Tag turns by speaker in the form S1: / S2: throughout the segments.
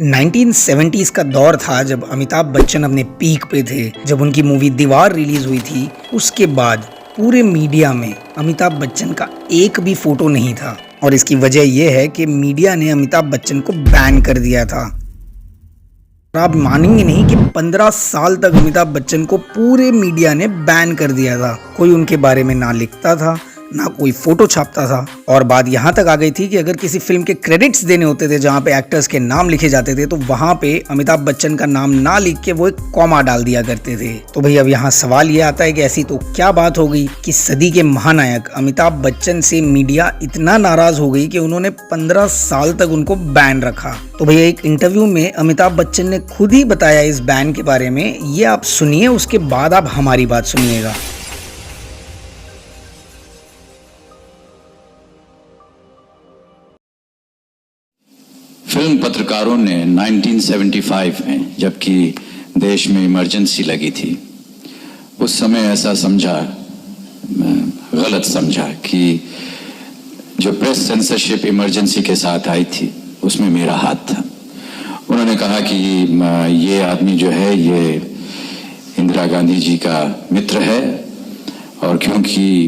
S1: 1970s का दौर था जब अमिताभ बच्चन अपने पीक पे थे। जब उनकी मूवी दीवार रिलीज हुई थी, उसके बाद पूरे मीडिया में अमिताभ बच्चन का एक भी फोटो नहीं था। और इसकी वजह यह है कि मीडिया ने अमिताभ बच्चन को बैन कर दिया था। और आप मानेंगे नहीं कि 15 साल तक अमिताभ बच्चन को पूरे मीडिया ने बैन कर दिया था। कोई उनके बारे में ना लिखता था, ना कोई फोटो छापता था। और बात यहाँ तक आ गई थी कि अगर किसी फिल्म के क्रेडिट्स देने होते थे जहाँ पे एक्टर्स के नाम लिखे जाते थे, तो वहाँ पे अमिताभ बच्चन का नाम ना लिख के वो एक कॉमा डाल दिया करते थे। तो भाई अब यहाँ सवाल ये आता है कि ऐसी तो क्या बात हो गई कि सदी के महानायक अमिताभ बच्चन से मीडिया इतना नाराज हो गई कि उन्होंने 15 साल तक उनको बैन रखा। तो भैया एक इंटरव्यू में अमिताभ बच्चन ने खुद ही बताया इस बैन के बारे में। ये आप सुनिए, उसके बाद आप हमारी बात सुनिएगा।
S2: फिल्म पत्रकारों ने 1975 में, जबकि देश में इमरजेंसी लगी थी, उस समय ऐसा समझा, गलत समझा कि जो प्रेस सेंसरशिप इमरजेंसी के साथ आई थी उसमें मेरा हाथ था। उन्होंने कहा कि ये आदमी जो है ये इंदिरा गांधी जी का मित्र है, और क्योंकि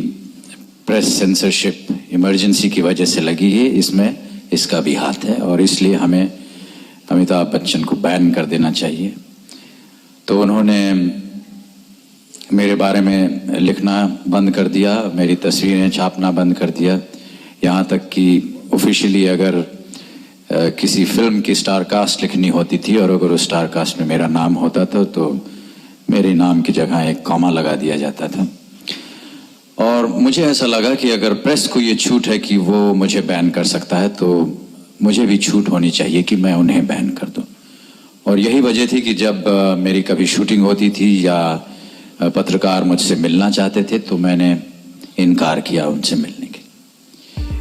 S2: प्रेस सेंसरशिप इमरजेंसी की वजह से लगी है, इसमें इसका भी हाथ है, और इसलिए हमें अमिताभ बच्चन को बैन कर देना चाहिए। तो उन्होंने मेरे बारे में लिखना बंद कर दिया, मेरी तस्वीरें छापना बंद कर दिया। यहाँ तक कि ऑफिशियली अगर किसी फिल्म की स्टार कास्ट लिखनी होती थी और अगर उस स्टार कास्ट में मेरा नाम होता था तो मेरे नाम की जगह एक कॉमा लगा दिया जाता था। और मुझे ऐसा लगा कि अगर प्रेस को ये छूट है कि वो मुझे बैन कर सकता है, तो मुझे भी छूट होनी चाहिए कि मैं उन्हें बैन कर दूं। और यही वजह थी कि जब मेरी कभी शूटिंग होती थी या पत्रकार मुझसे मिलना चाहते थे तो मैंने इनकार किया उनसे मिलने के।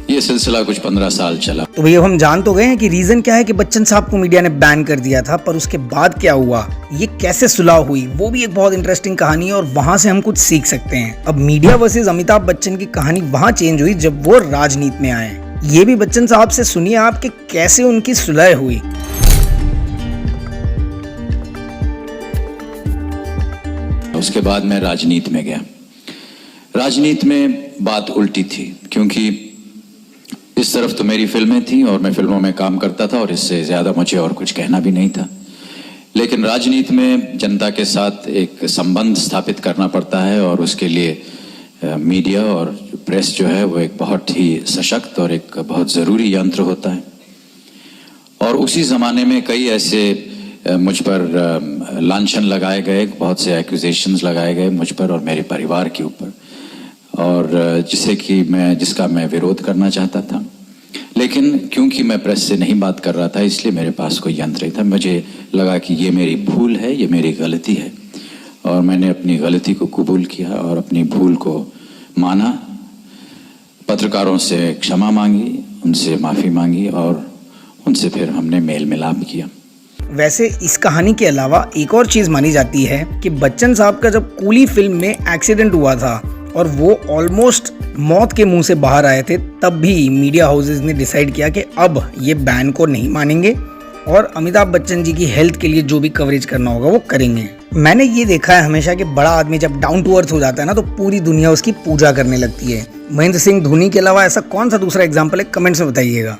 S2: ये सिलसिला कुछ 15 साल चला।
S1: तो भैया हम जान तो गए हैं कि रीजन क्या है कि बच्चन साहब को मीडिया ने बैन कर दिया था, पर उसके बाद क्या हुआ, ये कैसे सुलह हुई, वो भी एक बहुत इंटरेस्टिंग कहानी है और वहां से हम कुछ सीख सकते हैं। अब मीडिया वर्सेस अमिताभ बच्चन की कहानी वहां चेंज हुई जब वो राजनीति में आए। ये भी बच्चन साहब से सुनिए आप कि कैसे उनकी सुलह हुई।
S2: उसके बाद मैं राजनीति में गया। राजनीति में बात उल्टी थी, क्योंकि इस तरफ तो मेरी फिल्में थी और मैं फिल्मों में काम करता था और इससे ज्यादा मुझे और कुछ कहना भी नहीं था। लेकिन राजनीति में जनता के साथ एक संबंध स्थापित करना पड़ता है, और उसके लिए मीडिया और प्रेस जो है वो एक बहुत ही सशक्त और एक बहुत ज़रूरी यंत्र होता है। और उसी ज़माने में कई ऐसे मुझ पर लांछन लगाए गए, बहुत से एक्यूजेशंस लगाए गए मुझ पर और मेरे परिवार के ऊपर, और जिसका मैं विरोध करना चाहता था। लेकिन क्योंकि मैं प्रेस से नहीं बात कर रहा था, इसलिए मेरे पास कोई यंत्र नहीं था। मुझे लगा कि ये मेरी भूल है, ये मेरी गलती है, और मैंने अपनी गलती को कबूल किया और अपनी भूल को माना। पत्रकारों से क्षमा मांगी, उनसे माफ़ी मांगी और उनसे फिर हमने मेल मिलाप किया।
S1: वैसे इस कहानी के अलावा एक और चीज़ मानी जाती है कि बच्चन साहब का जब कूली फिल्म में एक्सीडेंट हुआ था और वो ऑलमोस्ट मौत के मुंह से बाहर आए थे, तब भी मीडिया हाउसेस ने डिसाइड किया कि अब ये बैन को नहीं मानेंगे और अमिताभ बच्चन जी की हेल्थ के लिए जो भी कवरेज करना होगा वो करेंगे। मैंने ये देखा है हमेशा कि बड़ा आदमी जब डाउन टू अर्थ हो जाता है ना, तो पूरी दुनिया उसकी पूजा करने लगती है। महेंद्र सिंह धोनी के अलावा ऐसा कौन सा दूसरा एग्जाम्पल है, कमेंट्स में बताइएगा।